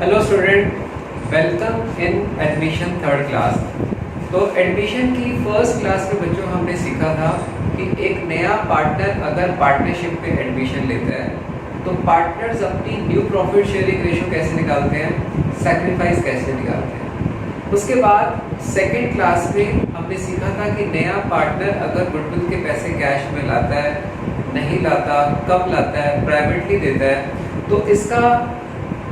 Hello student, welcome in admission third class. तो admission की first class में बच्चों हमने सीखा था कि एक नया पार्टनर अगर पार्टनरशिप में एडमिशन लेता है तो पार्टनर्स अपनी न्यू प्रॉफिट शेयरिंग रेशो कैसे निकालते हैं, सैक्रिफाइस कैसे निकालते हैं। उसके बाद सेकेंड क्लास में हमने सीखा था कि नया पार्टनर अगर गुडविल के पैसे कैश में लाता है, नहीं लाता, कब लाता है, प्राइवेटली देता है, तो इसका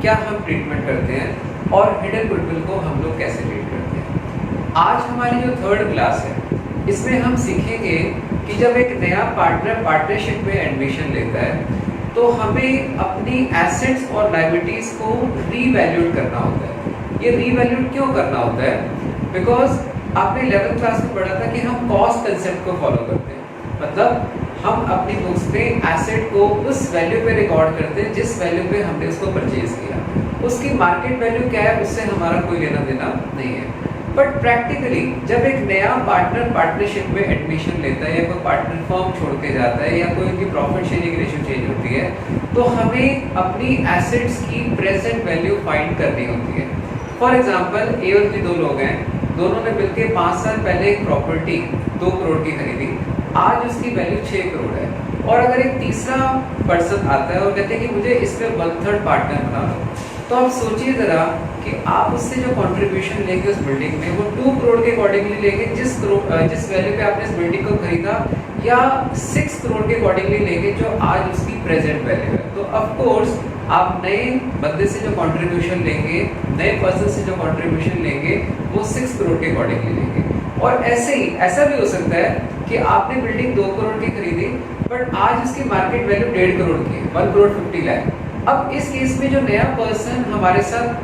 क्या हम ट्रीटमेंट करते हैं और हिडन गुडविल को हम लोग कैसे ट्रीट करते हैं। आज हमारी जो थर्ड क्लास है इसमें हम सीखेंगे कि जब एक नया पार्टनर पार्टनरशिप में एडमिशन लेता है तो हमें अपनी एसेट्स और लायबिलिटीज को रीवैल्यूट करना होता है। ये रीवैल्यूट क्यों करना होता है? बिकॉज आपने 11th क्लास में पढ़ा था कि हम कॉस्ट कंसेप्ट को फॉलो करते हैं, मतलब हम अपनी बुक्स में एसेट को उस वैल्यू पे रिकॉर्ड करते हैं जिस वैल्यू पे हमने उसको परचेज किया। उसकी मार्केट वैल्यू क्या है उससे हमारा कोई लेना देना नहीं है। बट प्रैक्टिकली जब एक नया पार्टनर पार्टनरशिप में एडमिशन लेता है या कोई पार्टनर फर्म छोड़ के जाता है या कोई उनकी प्रॉफिट शेयरिंग रेशियो चेंज होती है तो हमें अपनी एसेट्स की प्रेजेंट वैल्यू फाइंड करनी होती है। फॉर एग्जाम्पल ए और बी दो लोग हैं, दोनों ने मिलकर 5 साल पहले एक प्रॉपर्टी 2 करोड़ की खरीदी, आज उसकी वैल्यू 6 करोड़ है। और अगर एक तीसरा पर्सन आता है और कहते हैं कि मुझे इसमें 1/3 पार्टनर बना दो, तो आप सोचिए ज़रा कि आप उससे जो कंट्रीब्यूशन लेंगे उस बिल्डिंग में वो 2 करोड़ के अकॉर्डिंगली लेंगे जिस वैल्यू पे आपने इस बिल्डिंग को खरीदा, या 6 करोड़ के अकॉर्डिंगली लेंगे जो आज उसकी प्रेजेंट वैल्यू है। तो ऑफ कोर्स आप नए बंदे से जो कंट्रीब्यूशन लेंगे, नए पर्सन से जो कंट्रीब्यूशन लेंगे वो 6 करोड़ के अकॉर्डिंगली लेंगे। और ऐसे ही ऐसा भी हो सकता है कि आपने बिल्डिंग 2 करोड़ की खरीदी बट आज उसकी मार्केट वैल्यू 1.5 करोड़ की है, 1 करोड़ 50 लाख। अब इस केस में जो नया पर्सन हमारे साथ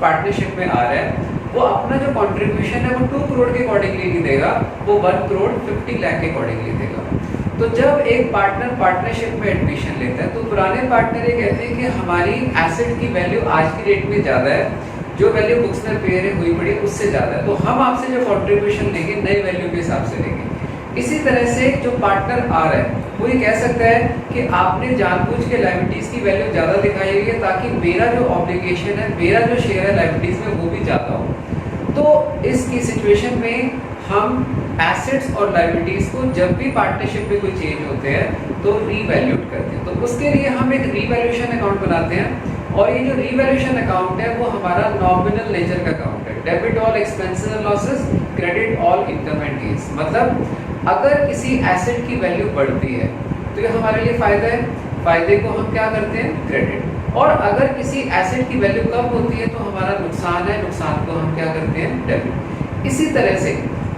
पार्टनरशिप में आ रहा है वो अपना जो कंट्रीब्यूशन है वो 2 करोड़ के अकॉर्डिंगली नहीं देगा, वो 1 करोड़ 50 लाख के अकॉर्डिंगली देगा। तो जब एक पार्टनर पार्टनरशिप में एडमिशन लेता है तो पुराने पार्टनर ये कहते हैं कि हमारी एसेट की वैल्यू आज की डेट में ज़्यादा है, जो वैल्यू बुक्स में पेयर हुई पड़ी उससे ज़्यादा है, तो हम आपसे जो कंट्रीब्यूशन लेंगे नए वैल्यू के हिसाब से लेंगे। इसी तरह से जो पार्टनर आ रहा है वो ये कह सकता है कि आपने जानबूझ के लायबिलिटीज की वैल्यू ज़्यादा दिखाई हुई है ताकि मेरा जो ऑब्लिगेशन है, मेरा जो शेयर है लायबिलिटीज में वो भी ज़्यादा हो। तो इसकी सिचुएशन में हम एसेट्स और लायबिलिटीज को जब भी पार्टनरशिप में कोई चेंज होते हैं तो रीवैल्यूट करते हैं। तो उसके लिए हम एक रीवैल्यूएशन अकाउंट बनाते हैं और ये जो रीवैल्यूएशन अकाउंट है वो हमारा नॉमिनल नेचर का अकाउंट है। Debit all expenses and losses, credit all income and gains. मतलब अगर किसी एसेट की वैल्यू बढ़ती है तो ये हमारे लिए फायदा है, फायदे को हम क्या करते हैं, क्रेडिट। और अगर किसी एसेट की वैल्यू कम होती है तो हमारा नुकसान है, नुकसान को हम क्या करते हैं, डेबिट। इसी तरह से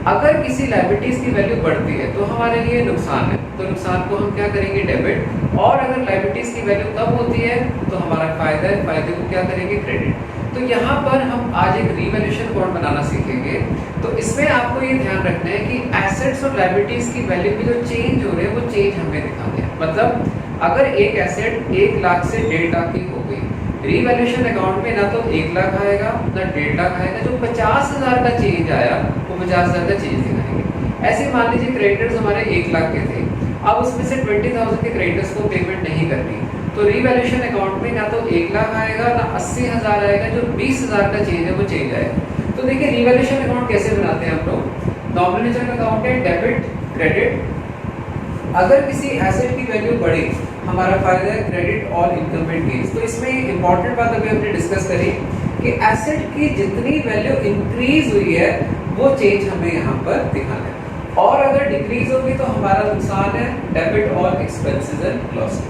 अगर किसी लायबिलिटीज की वैल्यू बढ़ती है तो हमारे लिए नुकसान है, तो नुकसान को हम क्या करेंगे, डेबिट। और अगर लायबिलिटीज की वैल्यू कम होती है तो हमारा फायदा है, फायदे को क्या करेंगे, क्रेडिट। तो यहाँ पर हम आज एक रीवैल्यूएशन अकाउंट बनाना सीखेंगे। तो इसमें आपको ये ध्यान रखना है कि एसेट्स और लायबिलिटीज की वैल्यू में जो चेंज हो रहे हैं वो चेंज हमें दिखाने हैं। मतलब अगर एक एसेट 1 लाख से 1.5 लाख की हो गई, रीवैल्यूएशन अकाउंट में ना तो 1 लाख आएगा ना 1.5 लाख आएगा, जो 50,000 का चेंज आया वो 50,000 का चेंज दिखाएंगे। ऐसे मान लीजिए क्रेडिटर्स हमारे 1 लाख के थे, अब उसमें से 20,000 के क्रेडिटर्स को पेमेंट नहीं करनी, तो रीवैल्यूएशन अकाउंट में ना तो 1 लाख आएगा ना 80,000 आएगा, जो 20,000 का चेंज है वो चेंज आएगा। तो देखिए रीवैल्यूएशन अकाउंट कैसे बनाते हैं हम लोग। नॉमिनल नेचर का अकाउंट है डेबिट क्रेडिट। अगर किसी एसेट की वैल्यू बढ़े हमारा फायदा है, credit all income and gains. तो इसमें इंपॉर्टेंट बात अभी हमने डिस्कस करी कि एसेट की जितनी वैल्यू इंक्रीज हुई है वो चेंज हमें यहाँ पर दिखाना है, और अगर डिक्रीज होगी तो हमारा नुकसान है, debit all expenses and loss.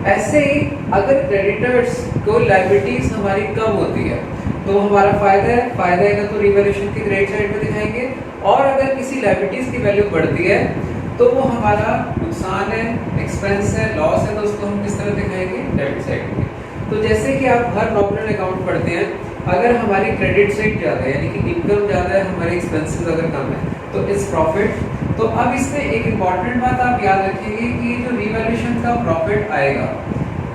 ऐसे ही अगर क्रेडिटर्स को लायबिलिटीज हमारी कम होती है तो हमारा फायदा है, फायदा है तो रीवैल्यूएशन की क्रेडिट साइड में दिखाएंगे। और अगर किसी लायबिलिटीज की वैल्यू बढ़ती है तो वो हमारा नुकसान है, एक्सपेंस है, लॉस है, तो उसको हम किस तरह दिखाएंगे, डेबिट साइड में। तो जैसे कि आप हर नॉमिनल अकाउंट पढ़ते हैं, अगर हमारी क्रेडिट साइड ज़्यादा है यानी कि इनकम ज़्यादा है, हमारे एक्सपेंसेस अगर कम है तो इस प्रॉफिट। तो अब इसमें एक इम्पॉर्टेंट बात आप याद रखेंगे कि जो रीवैल्यूएशन का प्रॉफिट आएगा,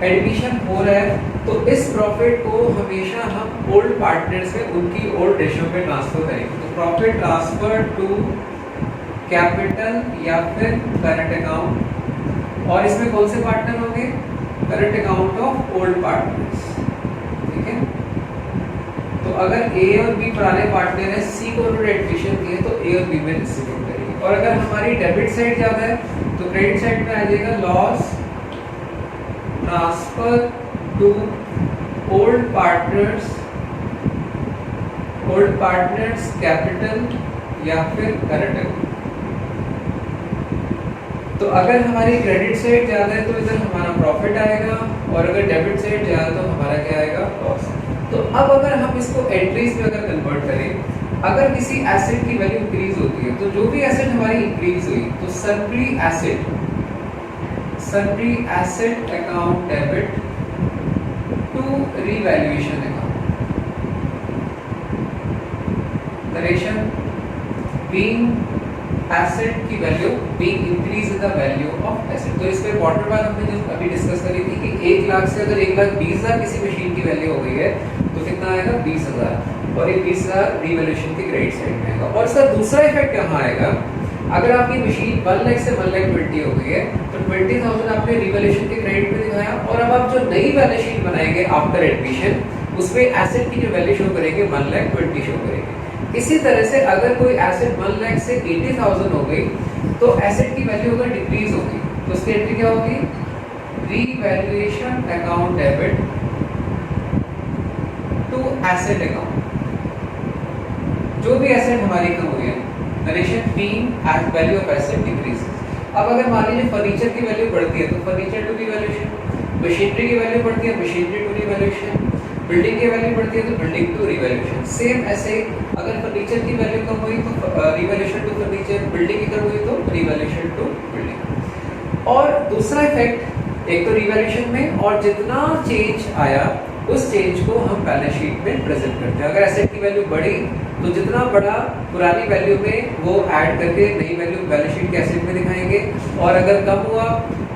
एडमिशन हो रहा है तो इस प्रॉफिट को हमेशा हम ओल्ड पार्टनर्स में उनकी ओल्ड रेशियो पे ट्रांसफर करेंगे। तो प्रॉफिट ट्रांसफर टू कैपिटल या फिर करंट अकाउंट, और इसमें कौन से पार्टनर होंगे, current account of old partners. ठीक है, अगर ए और बी पुराने पार्टनर है, सी को उन्होंने एडमिशन दिए तो ए और बी में डिस्ट्रीब्यूट करेंगे। और अगर हमारी डेबिट साइड ज़्यादा है तो क्रेडिट साइड में आ जाएगा loss transfer to old partners capital या फिर करंट। तो अगर हमारी क्रेडिट साइड ज़्यादा है तो इधर हमारा प्रॉफिट आएगा, और अगर डेबिट साइड ज़्यादा तो हमारा क्या आएगा, लॉस। तो अब अगर हम इसको एंट्रीज में अगर कन्वर्ट करें, अगर किसी एसेट की वैल्यू इंक्रीज होती है तो जो भी एसेट हमारी इंक्रीज हुई तो sundry asset account debit to revaluation account, narration being asset की value being increase in the value of asset. तो इस पे इम्पोर्टेंट बात हमने जो अभी डिस्कस करी थी कि 1 लाख से अगर 1,20,000 किसी मशीन की वैल्यू हो गई है तो कितना आएगा, 20,000, और ये 20,000 रीवैल्यूएशन की क्रेडिट साइड में आएगा। और इसका दूसरा इफेक्ट कहाँ आएगा, अगर आपकी मशीन 1 लाख से 1,20,000 हो गई है तो 20,000 आपने रीवैल्यूएशन के क्रेडिट में दिखाया, और अब आप जो नई बैलेंस शीट बनाएंगे आफ्टर एडमिशन उसमें एसेट की जो वैल्यू शो करेंगे 1,20,000 शो करेंगे। इसी तरह से अगर कोई एसेट 1 लाख से 80,000 हो गई तो एसेट की वैल्यू अगर डिक्रीज होगी तो उसकी एंट्री क्या होगी, revaluation account debit to asset account. जो भी एसेट हमारी कम हुई है, narration being at value of asset decreases. अब अगर मान लीजिए फर्नीचर की वैल्यू बढ़ती है तो फर्नीचर टू रीवैल्यूएशन, मशीनरी की वैल्यू बढ़ती है मशीनरी टू रीवैल्यूएशन, बिल्डिंग की वैल्यू बढ़ती है तो बिल्डिंग टू रीवैल्यूएशन। सेम ऐसे ही अगर फर्नीचर की वैल्यू कम हुई तो रीवैल्यूएशन टू फर्नीचर, बिल्डिंग की कम हुई तो रीवैल्यूएशन टू बिल्डिंग। और दूसरा इफेक्ट, एक तो रीवैल्यूएशन में, और जितना चेंज आया उस चेंज को हम बैलेंस शीट में प्रेजेंट करते हैं। अगर एसेट की वैल्यू बढ़ी तो जितना बढ़ा पुरानी वैल्यू में वो ऐड करके नई वैल्यू बैलेंस शीट के एसेट में दिखाएंगे, और अगर कम हुआ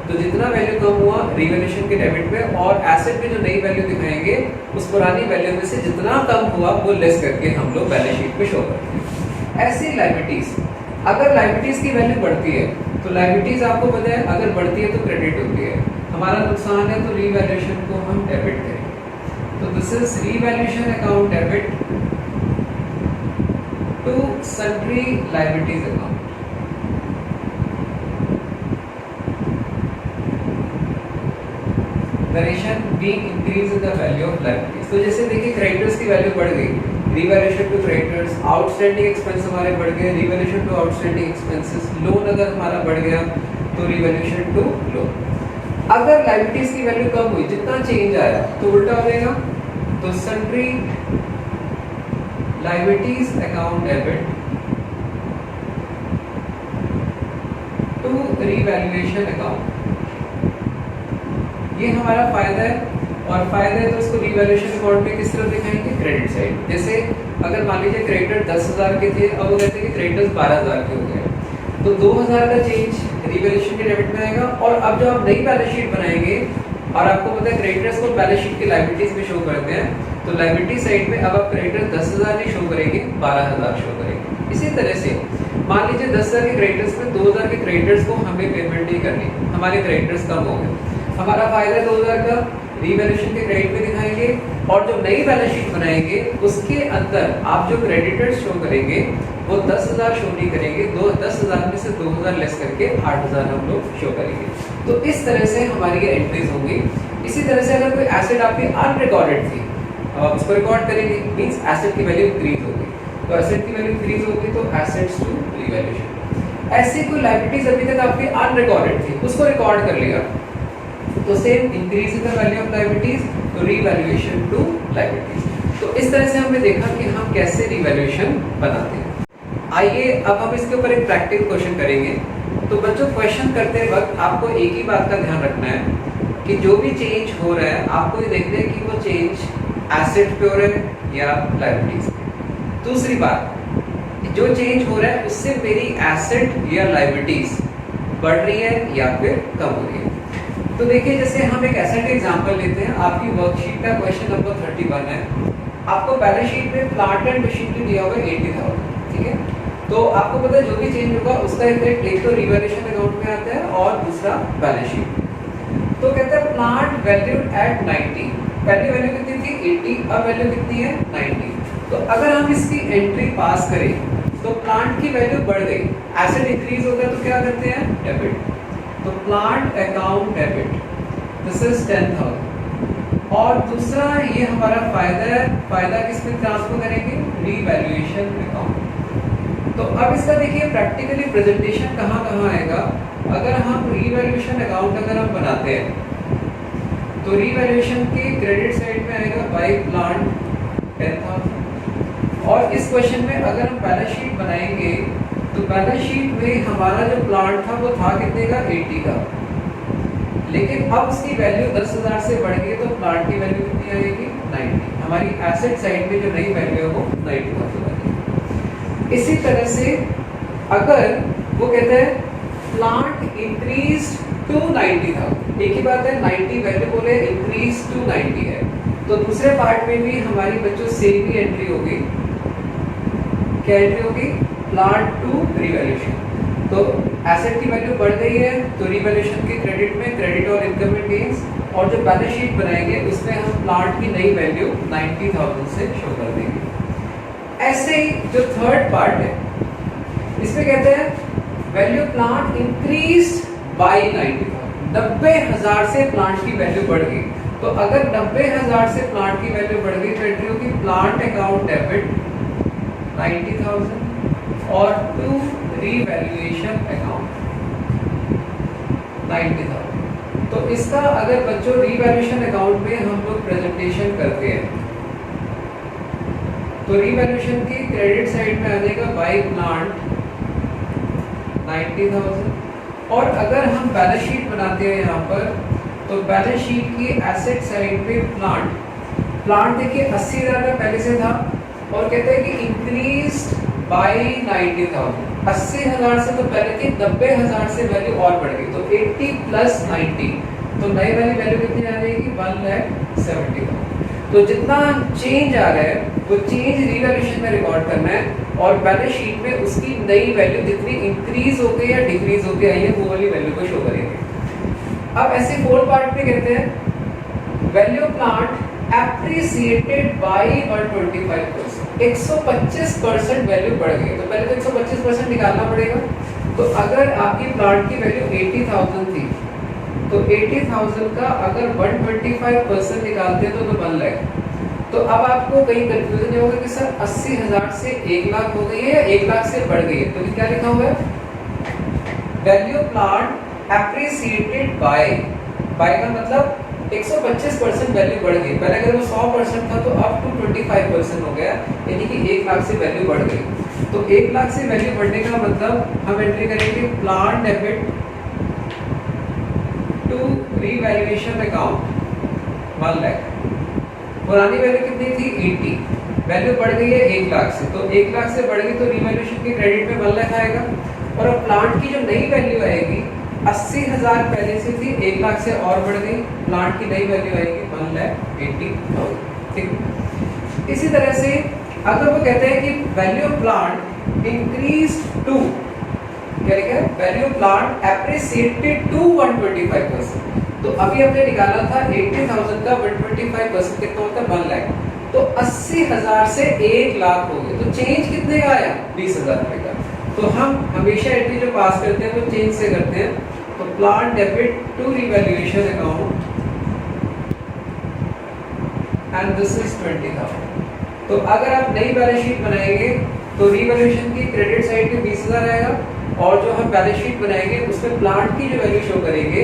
तो जितना वैल्यू कम हुआ रिवैल्यूएशन के डेबिट में, और एसेट में जो नई वैल्यू दिखाएंगे उस पुरानी वैल्यू में से जितना कम हुआ वो लेस करके हम लोग बैलेंस शीट में शो करते हैं। ऐसी लायबिलिटीज, अगर लायबिलिटीज की वैल्यू बढ़ती है तो लायबिलिटीज आपको पता है अगर बढ़ती है तो क्रेडिट होती है, हमारा नुकसान है तो रिवैल्यूएशन को हम डेबिट करेंगे। तो this is revaluation account debit to sundry liabilities account. Narration being increase in the value of liabilities. तो जैसे देखिए क्रेडिटर्स की वैल्यू बढ़ गई, revaluation to creditors, outstanding expense हमारे बढ़ गए, revaluation to outstanding expenses, loan अगर हमारा बढ़ गया तो रिवैल्यूएशन टू लोन। अगर लायबिलिटीज की वैल्यू कम हुई, जितना चेंज आया तो उल्टा हो जाएगा, तो sundry liabilities account debit to revaluation account. ये हमारा फायदा है, और फायदा है तो इसको रिवैल्यूएशन अकाउंट में किस तरह दिखाएंगे, क्रेडिट साइड। जैसे अगर मान लीजिए क्रेडिटर 10,000 के थे, अब वो कहते हैं कि क्रेडिटर्स 12,000 के हो गए, तो 2,000 का चेंज रिवैल्यूएशन के डेबिट में आएगा। और अब जब आप नई बैलेंस शीट बनाएंगे, और आपको पता है क्रेडिटर्स को बैलेंस शीट की लायबिलिटीज में शो करते हैं, तो लायबिलिटी साइड में अब आप क्रेडिटर 10,000 नहीं शो करेंगे, 12,000 शो करेंगे। इसी तरह से मान लीजिए 10,000 के क्रेडिटर्स में 2,000 के क्रेडिटर्स को हमें पेमेंट नहीं करनी, हमारे क्रेडिटर्स कम हो गए, हमारा फायदा 2,000 का रिवैल्यूएशन के क्रेडिट में दिखाएंगे, और जो नई बैलेंस शीट बनाएंगे उसके अंदर आप जो क्रेडिटर्स शो करेंगे वो 10,000 शो नहीं करेंगे, 10,000 में से 2,000 लेस करके 8,000 हम लोग शो करेंगे। तो इस तरह से हमारी ये एंट्रीज होंगी। इसी तरह से अगर कोई एसेट आपकी अनरिकॉर्डेड थी, अब आप उसको रिकॉर्ड करेंगे, मींस एसेट की वैल्यू इंक्रीज होगी, तो एसेट की वैल्यू इंक्रीज होगी तो एसेट्स टू रिवैल्यूएशन। ऐसी कोई लायबिलिटीज अभी तक आपकी अनरिकॉर्डेड थी, उसको रिकॉर्ड कर लिया, तो same increase in the value of liabilities तो रिवैल्यूएशन टू लायबिलिटीज। तो इस तरह से हमने देखा कि हम कैसे रिवैल्यूएशन बनाते हैं। आइए अब हम इसके ऊपर एक प्रैक्टिकल क्वेश्चन करेंगे। तो बच्चों, क्वेश्चन करते वक्त आपको एक ही बात का ध्यान रखना है कि जो भी चेंज हो रहा है आपको ये देखना है कि वो चेंज एसेट पे हो रहा है या लायबिलिटीज पे। दूसरी बात, जो चेंज हो रहा है उससे मेरी एसेट या लायबिलिटीज बढ़ रही है या फिर कम हो रही है। तो देखिए, जैसे हम एक एसेट का एग्जांपल लेते हैं, आपकी वर्कशीट का क्वेश्चन नंबर 31 है। आपको बैलेंस शीट में प्लांट एंड मशीनरी दिया हुआ है 80,000, ठीक है। तो आपको पता है जो भी चेंज होगा उसका इफेक्ट एक तो रिवैल्यूएशन अकाउंट में आता है और दूसरा बैलेंस शीट। तो कहते हैं प्लांट वैल्यूड एट 90, पहली वैल्यू कितनी थी 80, अब वैल्यू कितनी है 90। तो अगर हम इसकी एंट्री पास करें तो प्लांट की वैल्यू बढ़ गई, एसेट इंक्रीज हो गया तो क्या करते हैं, डेबिट। तो plant account debit, this is 10,000। और दूसरा ये हमारा फायदा है, फायदा किस में ट्रांसफर करेंगे, रीवैल्यूएशन अकाउंट। तो अब इसका देखिए प्रैक्टिकली प्रेजेंटेशन कहाँ कहाँ आएगा। अगर हम रीवैल्यूएशन अकाउंट अगर हम बनाते हैं तो रीवैल्यूएशन के क्रेडिट साइड में आएगा बाय प्लांट 10,000। और इस क्वेश्चन में अगर हम बैलेंस शीट बनाएंगे तो बैलेंस शीट में हमारा जो प्लांट था वो था कितने का, 80 का। लेकिन अब उसकी वैल्यू 10,000 से बढ़ गई तो प्लांट की वैल्यू कितनी आएगी, 90। हमारी एसेट साइड में जो नई वैल्यू है वो 90,000 आएगी। इसी तरह से अगर वो कहते हैं प्लांट इंक्रीज टू 90,000, एक ही बात है 90 वैल्यू बोले इंक्रीज टू 90 है, तो दूसरे पार्ट में भी हमारी बच्चों सेम ही एंट्री होगी। क्या एंट्री होगी, प्लांट टू रीवैल्यूएशन। तो एसेट की वैल्यू बढ़ गई है तो रीवैल्यूएशन के क्रेडिट में क्रेडिट और इनकम एंड गेन्स, और जो बैलेंस शीट बनाएंगे उसमें हम प्लांट की नई वैल्यू 90,000 से शो कर देंगे। ऐसे ही जो थर्ड पार्ट है इसमें कहते हैं वैल्यू प्लांट इंक्रीज बाय 90,000, 90,000 से प्लांट की वैल्यू बढ़ गई। तो अगर 90,000 से प्लांट की वैल्यू बढ़ गई तो एंट्री होगी प्लांट अकाउंट डेबिट 90,000 और टू रीवैल्यूएशन अकाउंट 90,000। तो इसका अगर बच्चों रीवैल्यूएशन अकाउंट में हम लोग प्रेजेंटेशन करते हैं तो रीवैल्यूएशन की क्रेडिट साइड में आ जाएगा बाय प्लांट 90,000। और अगर हम बैलेंस शीट बनाते हैं यहाँ पर तो बैलेंस शीट की एसेट साइड पे प्लांट देखिए 80,000 का पहले से था और कहते हैं कि इंक्रीज बाय 90,000, 80,000 से तो पहले थी, 90,000 से वैल्यू और बढ़ गई तो 80 प्लस 90 तो नई वाली वैल्यू कितनी आ जाएगी, 1,70,000। तो जितना चेंज आ रहा है वो चेंज रीवैल्यूएशन में रिकॉर्ड करना है और बैलेंस शीट में उसकी नई वैल्यू जितनी इंक्रीज हो गई या डिक्रीज हो गई है वो वाली वैल्यू को शो करेंगे। अब ऐसे फोर्थ पार्ट में कहते हैं value plant appreciated by 125%, 125% value बढ़ गई। तो पहले तो 125% निकालना पड़ेगा। तो अगर आपकी प्लांट की वैल्यू 80,000 थी तो 80,000 का अगर 125% निकालते हैं तो 1 लाख। तो अब आपको कहीं कंफ्यूजन नहीं होगा कि सर 80,000 से 1 लाख हो गई है या 1 लाख से बढ़ गई है। तो क्या लिखा हुआ है, वैल्यू प्लांट एप्रिसिएटेड बाय का मतलब 125% वैल्यू बढ़ गई। पहले अगर वो 100% था तो अब टू 25% हो गया, यानी कि 1 लाख से वैल्यू बढ़ गई। तो 1 लाख से वैल्यू बढ़ने का मतलब हम एंट्री करेंगे plant debit to revaluation account 1 lakh. पुरानी वैल्यू कितनी थी, 80, वैल्यू बढ़ गई है 1 लाख से, तो 1 लाख से बढ़ गई तो रीवैल्यूएशन के क्रेडिट में 1 लाख आएगा। और अब प्लांट की जो नई वैल्यू आएगी 80,000 पहले से थी, 1 लाख से और बढ़ गई, प्लांट की नई वैल्यू आएगी 1,80,000। ठीक। इसी तरह से अगर वो कहते हैं कि वैल्यू प्लांट इंक्रीज टू, क्या लिखा है, वैल्यू प्लांट एप्रिसिएटेड टू 125%। तो अभी हमने निकाला था 80,000 का 125% कितना होता है, 1 लाख। तो 80,000 से 1 लाख हो गए, तो चेंज कितने का आया, 20,000 रुपए का। तो हम हमेशा एंट्री जो पास करते हैं वो चेंज से करते हैं। तो plant debit to revaluation account and this is 20,000। तो अगर आप नई बैलेंस शीट बनाएंगे तो रीवैल्यूएशन की क्रेडिट साइड पे 20,000 आएगा और जो हम बैलेंस शीट बनाएंगे उसमें प्लांट की जो वैल्यू शो करेंगे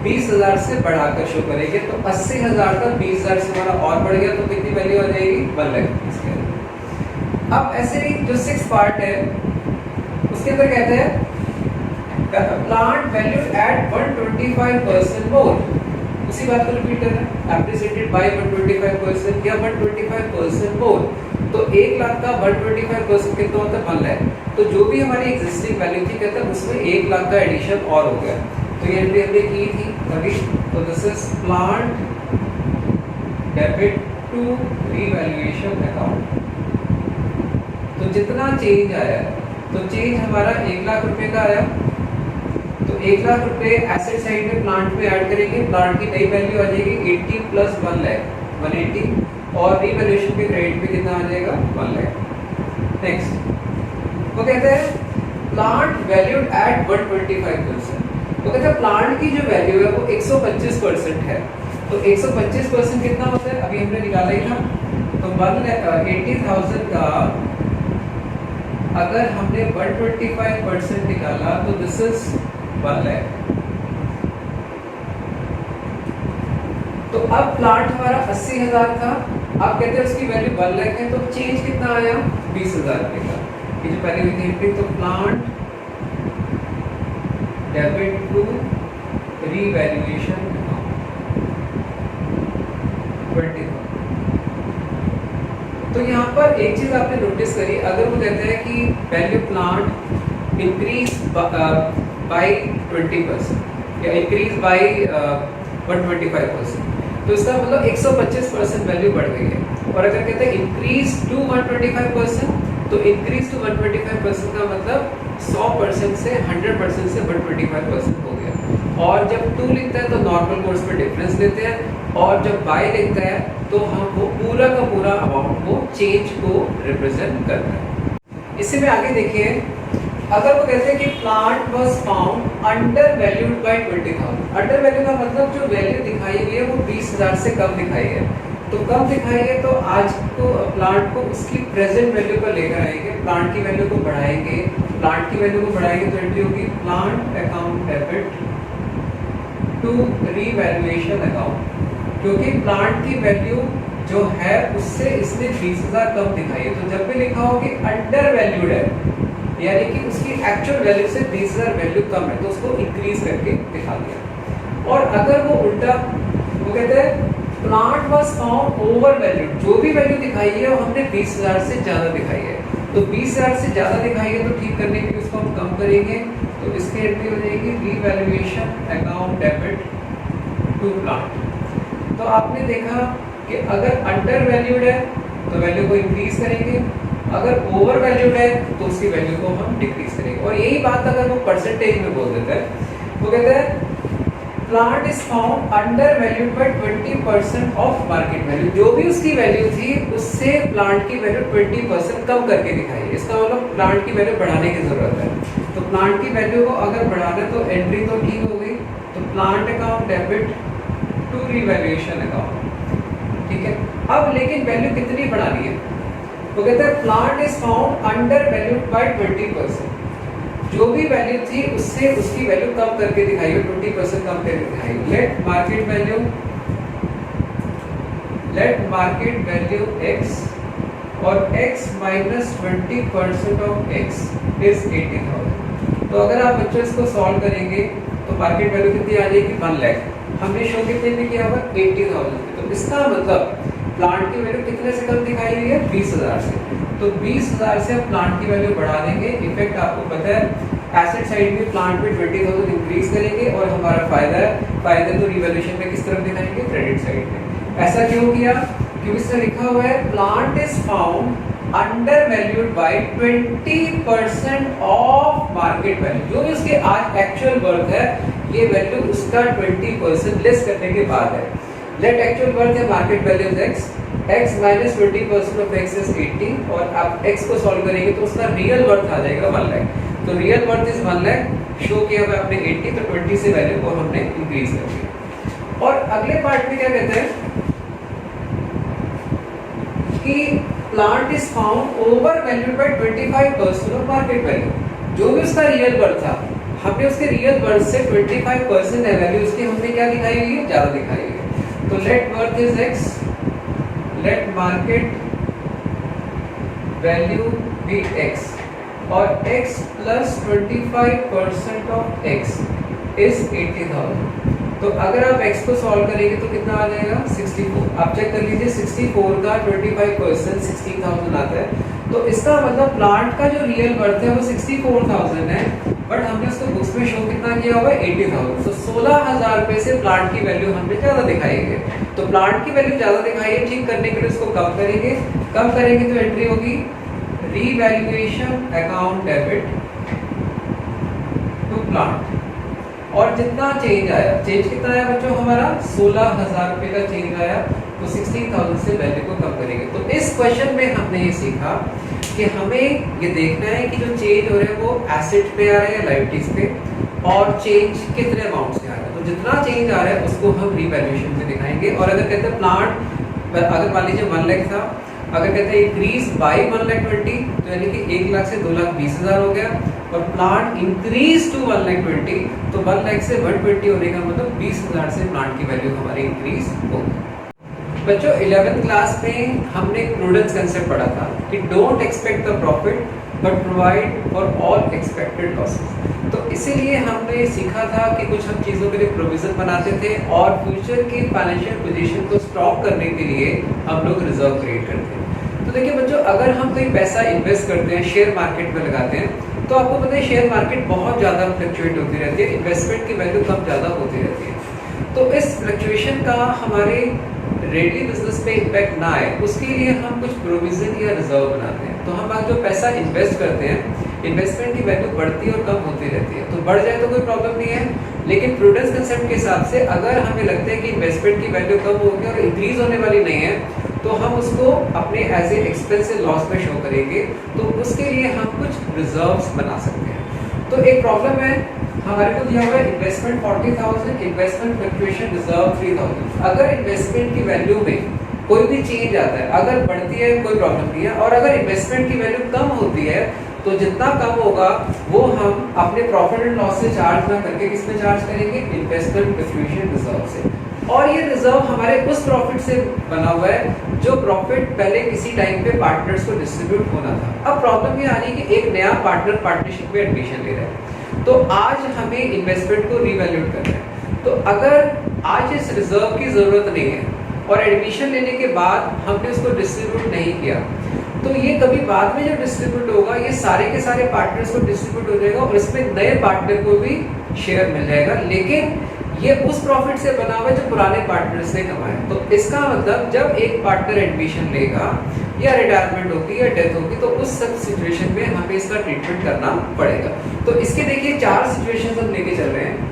20,000 से बढ़ाकर शो करेंगे। तो 80,000 का 20,000 से हमारा और बढ़ गया तो कितनी वैल्यू आ जाएगी, 1 लाख। अब ऐसे ही जो 6th पार्ट है उसके अंदर कहते हैं प्लांट वैल्यू एट 125% मोर। उसी बात को रिपीट करना है, एप्रिसिएटेड बाय 125% या 125% मोर। तो 1 लाख का 125% कितना होता है, 1 लाख। तो जो भी हमारी एग्जिस्टिंग वैल्यू थी कहते हैं उसमें 1 लाख का एडिशन और हो गया। तो ये एंट्री हमने की थी अभी। तो this is plant debit to revaluation account. तो जितना चेंज आया तो चेंज हमारा 1 लाख रुपए का आया। तो 1 लाख रुपए एसेट साइड में प्लांट में ऐड करेंगे, प्लांट की नई वैल्यू आ जाएगी 80 प्लस 1 लाख 180। और रीवैल्यूएशन के क्रेडिट पे कितना आ जाएगा 1 लाख। नेक्स्ट वो कहते हैं प्लांट वैल्यूड एट 125%। वो कहते हैं प्लांट की जो वैल्यू है वो 125% है। तो 125% कितना होता है, अभी हमने निकाला ही था। तो 80,000 का अगर हमने 125% निकाला तो दिस इज 1 लाख। तो अब प्लांट हमारा 80,000 था, आप कहते हैं उसकी वैल्यू 1 लाख है, तो चेंज कितना आया 20,000 रुपये का। ये जो पहले हुई थी एंट्री, तो plant debit to revaluation account 20,000। तो यहाँ पर एक चीज आपने नोटिस करी, अगर वो कहते हैं कि वैल्यू प्लांट इंक्रीज बाय 20% या इंक्रीज बाय 125%, तो इसका मतलब 125% वैल्यू बढ़ गई है। और अगर कहते हैं इंक्रीज टू 125%, तो इंक्रीज टू 125% का मतलब 100% से 100% से 125% हो गया। और जब टू लिखता है तो नॉर्मल कोर्स पे डिफरेंस लेते हैं, और जब बाय लिखता है तो हम वो पूरा का पूरा अमाउंट को चेंज को रिप्रेजेंट करता है। इससे में आगे देखिए, अगर वो कहते हैं कि plant was found under valued bye 20,000। Under value का मतलब जो वैल्यू दिखाई गई है वो 20,000 से कम दिखाई है। तो कम दिखाई है तो आज को प्लांट को उसकी प्रेजेंट वैल्यू पर लेकर आएंगे, प्लांट की वैल्यू को बढ़ाएंगे। प्लांट की वैल्यू को बढ़ाएंगे तो एंट्री होगी plant account debit to revaluation account, क्योंकि प्लांट की वैल्यू जो है उससे इसने 20,000 कम दिखाई है। तो जब भी लिखा हो कि अंडर वैल्यूड है, यानी कि उसकी एक्चुअल वैल्यू से 20,000 वैल्यू कम है, तो उसको इंक्रीज करके दिखा दिया। और अगर वो उल्टा, वो कहते हैं plant was found over valued, जो भी वैल्यू दिखाई है वो हमने 20,000 से ज़्यादा दिखाई है। तो 20,000 से ज़्यादा दिखाई है तो ठीक करने के लिए उसको हम कम करेंगे, तो इसकी एंट्री हो जाएगी revaluation account debit to plant. तो आपने देखा कि अगर अंडर वैल्यूड है तो वैल्यू को इंक्रीज करेंगे, अगर ओवर वैल्यूड है तो उसकी वैल्यू को हम डिक्रीज करेंगे। और यही बात अगर वो परसेंटेज में बोल देता है, वो कहता है plant is found under valued bye 20% of market value. जो भी उसकी वैल्यू थी उससे प्लांट की वैल्यू 20% कम करके दिखाई है। इसका मतलब प्लांट की वैल्यू बढ़ाने की जरूरत है। तो प्लांट की वैल्यू को अगर बढ़ाना तो एंट्री तो ठीक हो गई, तो plant account debit to revaluation account, ठीक है। अब लेकिन वैल्यू कितनी बढ़ानी है, वो कहते हैं plant is found under valued bye 20%। जो भी वैल्यू थी उससे उसकी वैल्यू कम करके दिखाई है, 20% कम करके दिखाई। लेट मार्केट वैल्यू x और x minus 20% of x is 80,000। तो अगर आप बच्चों इसको सॉल्व करेंगे तो मार्केट वैल्यू कितनी आ जाएगी 1 लाख। हमने शो कितने में किया हुआ 80,000। तो इसका मतलब प्लांट की वैल्यू कितने से कम दिखाई हुई है 20,000 से। तो 20,000 से हम प्लांट की वैल्यू बढ़ा देंगे। इफेक्ट आपको पता है एसेट साइड में प्लांट में 20,000 इंक्रीज करेंगे और हमारा फायदा है, फायदा तो रिवैल्यूएशन में किस तरफ दिखाएंगे क्रेडिट साइड में। ऐसा क्यों किया, क्योंकि इसमें लिखा हुआ है plant is found under valued bye 20% of market value. जो भी उसके आज एक्चुअल वर्थ है ये वैल्यू उसका 20% लेस करने के बाद है। लेट एक्चुअल वर्थ है market value x, x minus 20% of x is 80, और आप x को सॉल्व करेंगे तो उसका रियल वर्थ आ जाएगा 1 लाख। तो real worth is 1 lakh, show किया हुआ आपने 80, तो 20 से वैल्यू को हमने इंक्रीज कर दिया। और अगले पार्ट में क्या कहते हैं कि plant is found over valued bye 25% of market value. जो भी उसका रियल वर्थ था हमने उसके रियल वर्थ से 25% है वैल्यू उसकी हमने क्या दिखाई हुई है, ज्यादा दिखाई हुई है। तो let worth is x, let market value be x, और x plus 25% of x is 80,000। तो अगर आप x को सॉल्व करेंगे तो कितना आ जाएगा 64। आप चेक कर लीजिए 64 का 25% 16,000 आता है। तो इसका मतलब प्लांट का जो रियल वर्थ है वो 64,000 है, बट हमने उसको बुक्स में शो कितना किया हुआ है 80,000। तो 16,000 रुपए से प्लांट की वैल्यू हमने ज्यादा दिखाई है। तो प्लांट की वैल्यू ज्यादा दिखाई है, ठीक करने के लिए उसको कम करेंगे। कम करेंगे तो एंट्री होगी revaluation account debit to plant. और जितना चेंज आया, चेंज कितना आया बच्चों हमारा 16,000 रुपए का चेंज आया। तो 16,000 से वैल्यू को कम करेंगे। तो इस क्वेश्चन में हमने ये सीखा कि हमें ये देखना है कि जो चेंज हो रहा है वो एसेट पे आ रहा है या लायबिलिटीज पे, और चेंज कितने अमाउंट से आ रहा है। तो जितना चेंज आ रहा है उसको हम रीवैल्यूएशन में दिखाएंगे। और अगर कहते हैं प्लांट अगर मान लीजिए 1 लाख था, अगर कहते हैं इंक्रीज बाई 1,20,000 तो यानी कि 1 लाख से 2,20,000 हो गया, और प्लांट इंक्रीज टू 1,20,000 तो 1 लाख से 120 होने का मतलब 20,000 से प्लांट की वैल्यू हमारी इंक्रीज होगी। बच्चों 11th क्लास में हमने प्रूडेंस कंसेप्ट पढ़ा था कि don't expect the profit but provide for all expected losses. तो इसीलिए हमने सीखा था कि कुछ हम चीज़ों के लिए प्रोविजन बनाते थे और फ्यूचर की फाइनेंशियल पोजीशन को स्टॉप करने के लिए हम लोग रिजर्व क्रिएट करते हैं। तो देखिए बच्चों, अगर हम कोई पैसा इन्वेस्ट करते हैं, शेयर मार्केट में लगाते हैं, तो आपको पता है शेयर मार्केट बहुत ज़्यादा फ्लक्चुएट होती रहती है, इन्वेस्टमेंट की वैल्यू कम ज़्यादा होती रहती है। तो इस फ्लक्चुएशन का हमारे डेली बिजनेस पे इम्पैक्ट ना आए उसके लिए हम कुछ प्रोविजन या रिजर्व बनाते हैं। तो हम आज जो पैसा इन्वेस्ट करते हैं, इन्वेस्टमेंट की वैल्यू बढ़ती है और कम होती रहती है। तो बढ़ जाए तो कोई प्रॉब्लम नहीं है, लेकिन प्रूडेंस कंसेप्ट के हिसाब से अगर हमें लगता है कि इन्वेस्टमेंट की वैल्यू कम होगी और इंक्रीज होने वाली नहीं है, तो हम उसको अपने एज ए एक्सपेंस लॉस में शो करेंगे। तो उसके लिए हम कुछ रिजर्व्स बना सकते हैं। तो एक प्रॉब्लम है, हमारे को दिया हुआ है इन्वेस्टमेंट 40,000, इन्वेस्टमेंट फ्लक्चुएशन रिजर्व 3,000। अगर इन्वेस्टमेंट की वैल्यू में कोई भी चेंज आता है, अगर बढ़ती है कोई प्रॉब्लम नहीं है, और अगर इन्वेस्टमेंट की वैल्यू कम होती है तो जितना कम होगा वो हम अपने प्रॉफिट एंड लॉस से चार्ज ना करके किस में चार्ज करेंगे, इन्वेस्टमेंट फ्लक्चुएशन रिजर्व से। और ये रिजर्व हमारे उस प्रॉफिट से बना हुआ है जो प्रॉफिट पहले किसी टाइम पे पार्टनर्स को डिस्ट्रीब्यूट होना था। अब प्रॉब्लम ये आ रही है कि एक नया पार्टनर पार्टनरशिप में एडमिशन ले रहा है, तो आज हमें इन्वेस्टमेंट को रीवैल्यूएट करना है। तो अगर आज इस रिजर्व की जरूरत नहीं है और एडमिशन लेने के बाद हमने उसको डिस्ट्रीब्यूट नहीं किया, तो ये कभी बाद में जो डिस्ट्रीब्यूट होगा ये सारे के सारे पार्टनर्स को डिस्ट्रीब्यूट हो जाएगा और इसमें नए पार्टनर को भी शेयर मिल जाएगा, लेकिन ये उस प्रॉफिट से बना हुआ है जो पुराने पार्टनर्स ने कमाया। तो इसका मतलब जब एक पार्टनर एडमिशन लेगा या रिटायरमेंट होगी या डेथ होगी, तो उस सब सिचुएशन में हमें इसका ट्रीटमेंट करना पड़ेगा। तो इसके देखिए 4 सिचुएशंस हम लेके चल रहे हैं।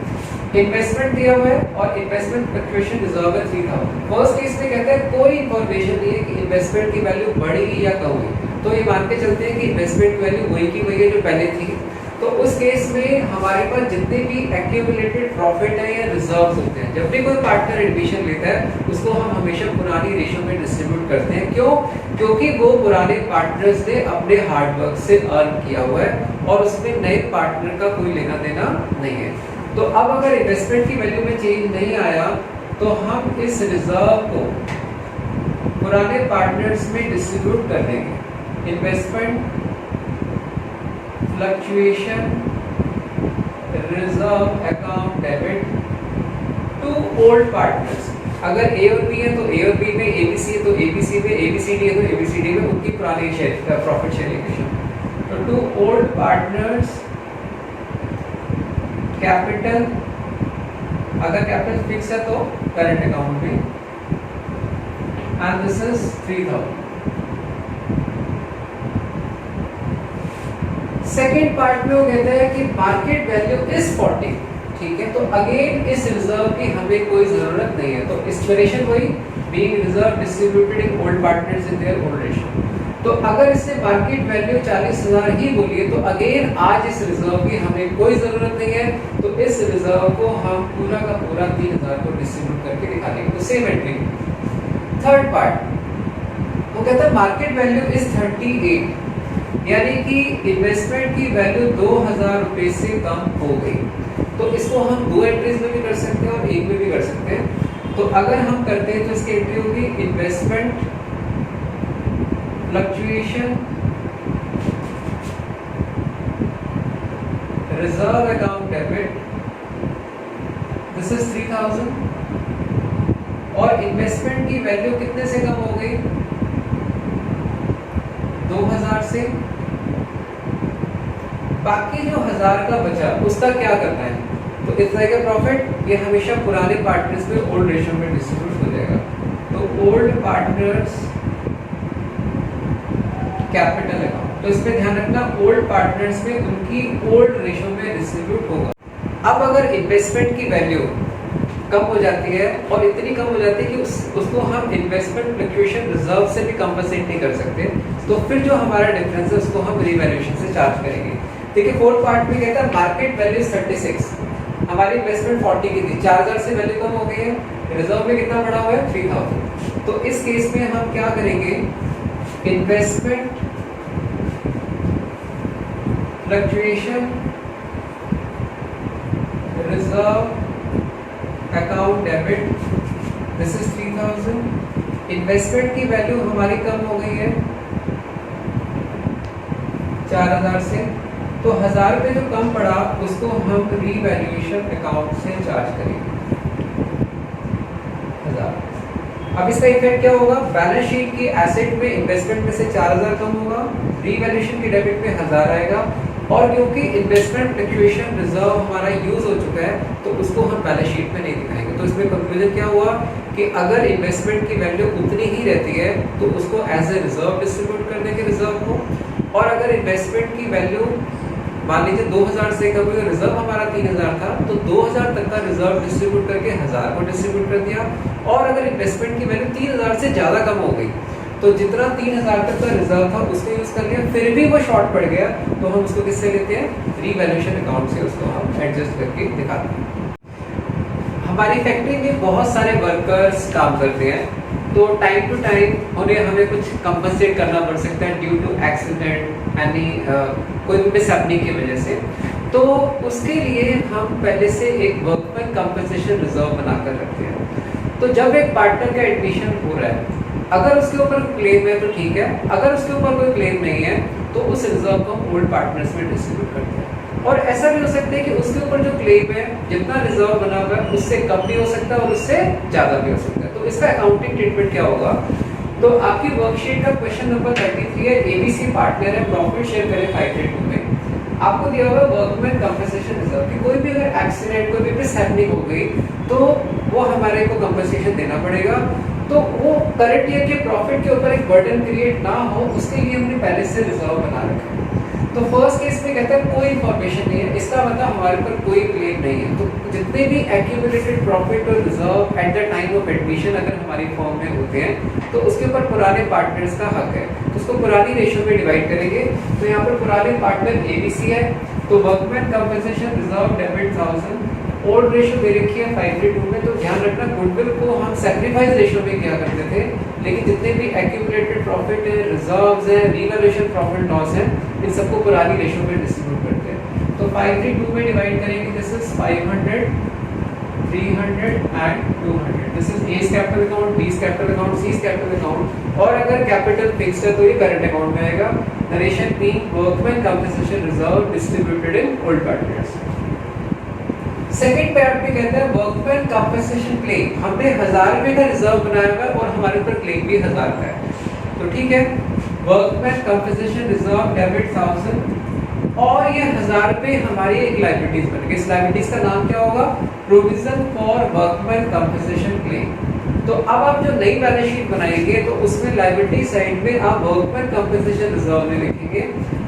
इन्वेस्टमेंट दिया हुआ है और इन्वेस्टमेंट फ्लक्चुएशन रिजर्व है 3,000। फर्स्ट केस में कहता है कोई इंफॉर्मेशन नहीं है कि इन्वेस्टमेंट की वैल्यू बढ़ी या कम हुई, तो ये मान के चलते हैं कि इन्वेस्टमेंट की वैल्यू वही की वही है जो पहले थी। तो उस केस में हमारे पास जितने भी एक्यूमुलेटेड प्रॉफिट है या रिजर्व्स होते हैं, जब भी कोई पार्टनर एडमिशन लेता है उसको हम हमेशा पुरानी रेशियो में डिस्ट्रीब्यूट करते हैं। क्यों? क्योंकि वो पुराने पार्टनर्स ने अपने हार्डवर्क से अर्न किया हुआ है और उसमें नए पार्टनर का कोई लेना देना नहीं है। तो अब अगर इन्वेस्टमेंट की वैल्यू में चेंज नहीं आया तो हम इस रिजर्व को पुराने पार्टनर्स में डिस्ट्रीब्यूट कर देंगे। Investment fluctuation reserve account debit to old partners. अगर ए और बी है तो ए और बी में, एबीसी है तो एबीसी में, एबीसीडी है तो एबीसीडी में, उनकी पुरानी प्रॉफिट शेयरिंग। तो टू ओल्ड पार्टनर्स कैपिटल, अगर कैपिटल फिक्स है तो करंट अकाउंट में, and this is 3,000। Second part में वो कहता है कि मार्केट वैल्यू इज 40, ठीक है। तो अगेन इस रिजर्व की हमें कोई जरूरत नहीं है। तो इंस्पिरेशन वही, being reserve distributed in old partners in their old ratio. तो अगर इसने मार्केट वैल्यू 40,000 ही बोली है तो अगेन आज इस रिजर्व की हमें कोई जरूरत नहीं है। तो इस रिजर्व को हम पूरा का पूरा 3,000 को डिस्ट्रीब्यूट करके दिखा देंगे। तो सेम एंट्री। थर्ड पार्ट वो कहता है मार्केट वैल्यू इज 38, यानी कि इन्वेस्टमेंट की वैल्यू 2,000 रुपए से कम हो गई। तो इसको हम 2 एंट्रीज में भी कर सकते हैं और एक में भी कर सकते हैं। तो अगर हम करते हैं तो इसकी एंट्री होगी investment fluctuation reserve account debit, this is 3,000, और इन्वेस्टमेंट की वैल्यू कितने से कम हो गई, 2,000 से। बाकी जो 1,000 का बचा उसका क्या करना है, तो इस तरह का प्रॉफिट ये हमेशा पुराने पार्टनर्स में ओल्ड रेशियो में डिस्ट्रीब्यूट हो जाएगा। तो ओल्ड पार्टनर्स कैपिटल अकाउंट, तो इस पे ध्यान रखना ओल्ड पार्टनर्स में उनकी ओल्ड रेशियो में डिस्ट्रीब्यूट होगा। अब अगर इन्वेस्टमेंट की वैल्यू कम हो जाती है, और इतनी कम हो जाती है कि उसको हम इन्वेस्टमेंट फ्लक्चुएशन रिजर्व से भी कंपनसेट नहीं कर सकते, तो फिर जो हमारा डिफरेंस है उसको हम रीवैल्यूएशन से चार्ज करेंगे। देखिए फोर्थ पार्ट में कहता है मार्केट वैल्यू 36, हमारी इन्वेस्टमेंट 40 की थी, 4000 से वैल्यू कम हो गई है, रिजर्व में कितना बढ़ा हुआ है 3000। तो इस केस में हम क्या करेंगे, investment fluctuation reserve account debit, this is 3000। Investment की वैल्यू हमारी कम हो गई है 4000 से, तो 1000 रुपये जो कम पड़ा उसको हम रीवैल्यूएशन अकाउंट से चार्ज करेंगे 1000। अब इसका इफेक्ट क्या होगा, बैलेंस शीट की एसेट में इन्वेस्टमेंट में से 4000 कम होगा, रीवैल्यूएशन की डेबिट में 1000 आएगा, और क्योंकि इन्वेस्टमेंट फ्लक्चुएशन रिजर्व हमारा यूज हो चुका है तो उसको हम बैलेंस शीट में नहीं दिखाएंगे। तो इसमें कंक्लूजन क्या हुआ कि अगर इन्वेस्टमेंट की वैल्यू उतनी ही रहती है तो उसको एज ए रिजर्व डिस्ट्रीब्यूट कर देंगे रिजर्व को, और अगर इन्वेस्टमेंट की वैल्यू मान लीजिए 2000 से कम हुई, रिजर्व हमारा 3000 था, तो 2000 तक का रिजर्व डिस्ट्रीब्यूट करके 1000 को डिस्ट्रीब्यूट कर दिया, और अगर इन्वेस्टमेंट की वैल्यू 3000 से ज़्यादा कम हो गई तो जितना 3000 तक का रिजर्व था उसको यूज़ कर लिया, फिर भी वो शॉर्ट पड़ गया तो हम उसको किससे लेते हैं, रीवैल्यूएशन अकाउंट से उसको हम एडजस्ट करके दिखाते हैं। हमारी फैक्ट्री में बहुत सारे वर्कर्स काम करते हैं, तो टाइम टू टाइम उन्हें हमें कुछ कंपनसेट करना पड़ सकता है ड्यू टू एक्सीडेंट यानी कोई भी मिसहैपनिंग की वजह से, तो उसके लिए हम पहले से एक वर्कमैन कंपनसेशन रिजर्व बनाकर रखते हैं। तो जब एक पार्टनर का एडमिशन हो रहा है, अगर उसके ऊपर क्लेम है तो ठीक है, अगर उसके ऊपर कोई क्लेम नहीं है तो उस रिजर्व को हम ओल्ड पार्टनर्स में डिस्ट्रीब्यूट करते हैं। और ऐसा भी हो सकता है कि उसके ऊपर जो क्लेम है जितना रिजर्व बना हुआ है उससे कम भी हो सकता है और उससे ज़्यादा भी हो सकता है। तो इसका अकाउंटिंग ट्रीटमेंट क्या होगा, तो आपकी वर्कशीट का क्वेश्चन नंबर 33 है, एबीसी पार्टनर है, प्रॉफिट शेयर करें 532 में, आपको दिया हुआ वर्कमैन कंपनसेशन रिजर्व कि कोई भी अगर एक्सीडेंट कोई भी मिसहैपनिंग हो गई तो वो हमारे को कंपनसेशन देना पड़ेगा। तो वो करंट ईयर के प्रॉफिट के ऊपर एक बर्डन क्रिएट ना हो उसके लिए हमने पहले से रिजर्व बना रखा है। तो फर्स्ट केस में कहता है कोई इंफॉर्मेशन नहीं है, इसका मतलब हमारे पर कोई क्लेम नहीं है। तो जितने भी एक्यूमुलेटेड प्रॉफिट और reserve at the time of admission अगर हमारी फॉर्म में होते हैं तो उसके ऊपर पुराने पार्टनर्स का हक है, तो उसको पुरानी रेशियो में डिवाइड करेंगे। तो यहाँ पर पुराने पार्टनर एबीसी है, तो workman compensation reserve debit 1000, old ratio दे रखी है 5:2 में। तो ध्यान रखना गुडविल को हम सैक्रिफाइस रेशियो में किया करते थे, लेकिन जितने भी एक्यूमुलेटेड प्रॉफिट है, रिजर्व्स है, रीवैल्यूएशन प्रॉफिट लॉस है, इन सबको पुरानी रेशियो में डिस्ट्रीब्यूट करते हैं। तो 5:2 में डिवाइड करेंगे, this is 500, 300 and 200। This is A's capital account, b's capital account, c's capital account, और अगर कैपिटल फिक्स्ड है तो ये करंट अकाउंट में आएगा। Narration being workman compensation reserve distributed in old partners. Second part में कहता है वर्कमैन कंपनसेशन क्लेम, हमने 1000 रुपए का रिजर्व बनाया हुआ है और हमारे ऊपर क्लेम भी 1000 का है, तो ठीक है, वर्कमैन कंपनसेशन रिजर्व डेबिट 1000, और ये 1000 रुपए हमारी एक लायबिलिटीज बन गई। इस लायबिलिटीज का नाम क्या होगा, provision for workman compensation claim. तो अब आप जो नई बैलेंस शीट बनाएंगे तो उसमें लायबिलिटी साइड में आप वर्कमैन कंपनसेशन रिजर्व में लिखेंगे।